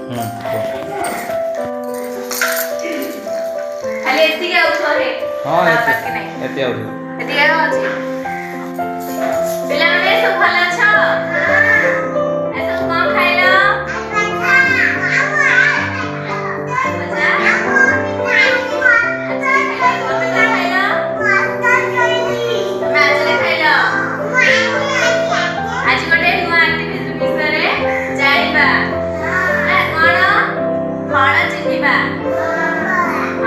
खाली एती आउ थरे हां बाकी नहीं एते आउ एती आ अछि पिला ने सब भला छ ऐसा कौन खाइला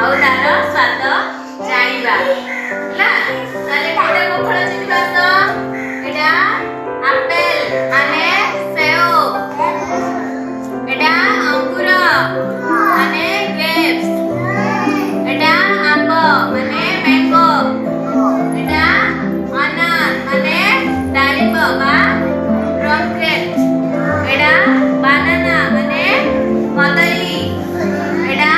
ଆଉ ତାର ସ୍ୱାଦ ଜାଣିବା ହେଲା ତାହେଲେ କୋଉଟା କୋଉ ଫଳ ଚିହ୍ନିବା ତ ଏଟା ଆପେଲ ମାନେ ସେଓ ଏଟା ଅଙ୍ଗୁର ମାନେ ଗ୍ରେପ୍ସ ଏଟା ଆମ୍ବ ମାନେ ମ୍ୟାଙ୍ଗୋ ଏଟା ଅନାର ମାନେ ଡାଳିମ୍ବ ବା rum grape ଏଟା ବାନାନା ମାନେ କଦଳୀ ଏଟା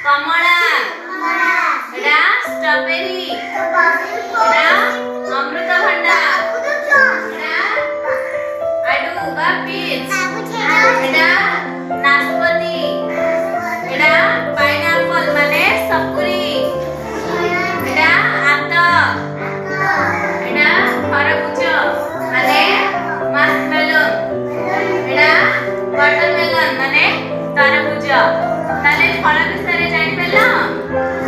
कमला एडा स्ट्रॉबेरी एडा अमृतभंडा एडा आडू बा पीच एडा नाशपाती एडा पाइनएप्पल माने सपुरी एडा आत एडा खरबूज माने मास्कमेलन एडा वाटरमेलन माने तरबूज ताले फल विषय जानि पेला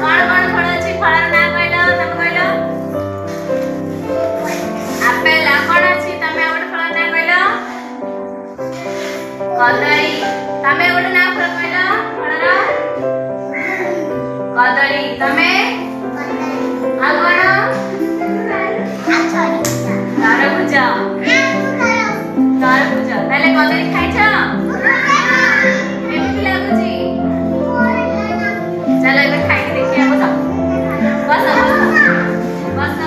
कोन कोन फल अछि फलर नाम कहलो तम कहलो आपेल कोन अछि तमे ओट फल नाम कहलो कदली तमे ओट नाम कहलो फलर कदली तमे आगोन तरबूज तरबूज ताले कदली खाइछ चलो एक खाई के देखिए बस बस बस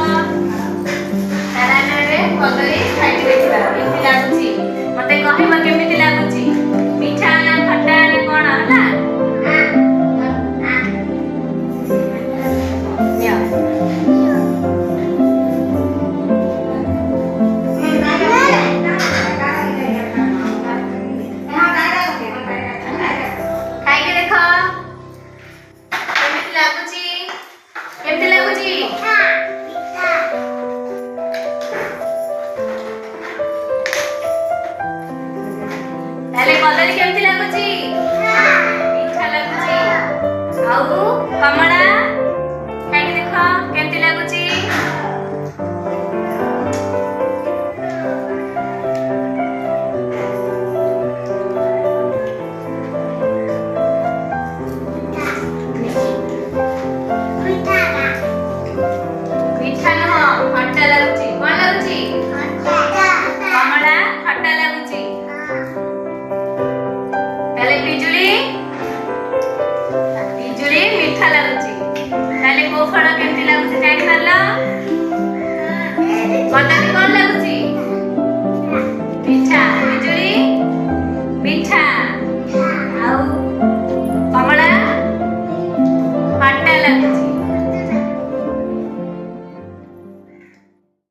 तारा रे कदली खाई के देखिबा केमति लागुची मते कहबा केमति लागुची मीठा ना खट्टा ना कोन हला या खाई के देखो केमति लागुची ताले कदली केमति लागुची मीठा लागुची आउ कमला खाई देखो केमति लागुची फल केमति लागुची जानि परला कदली कोन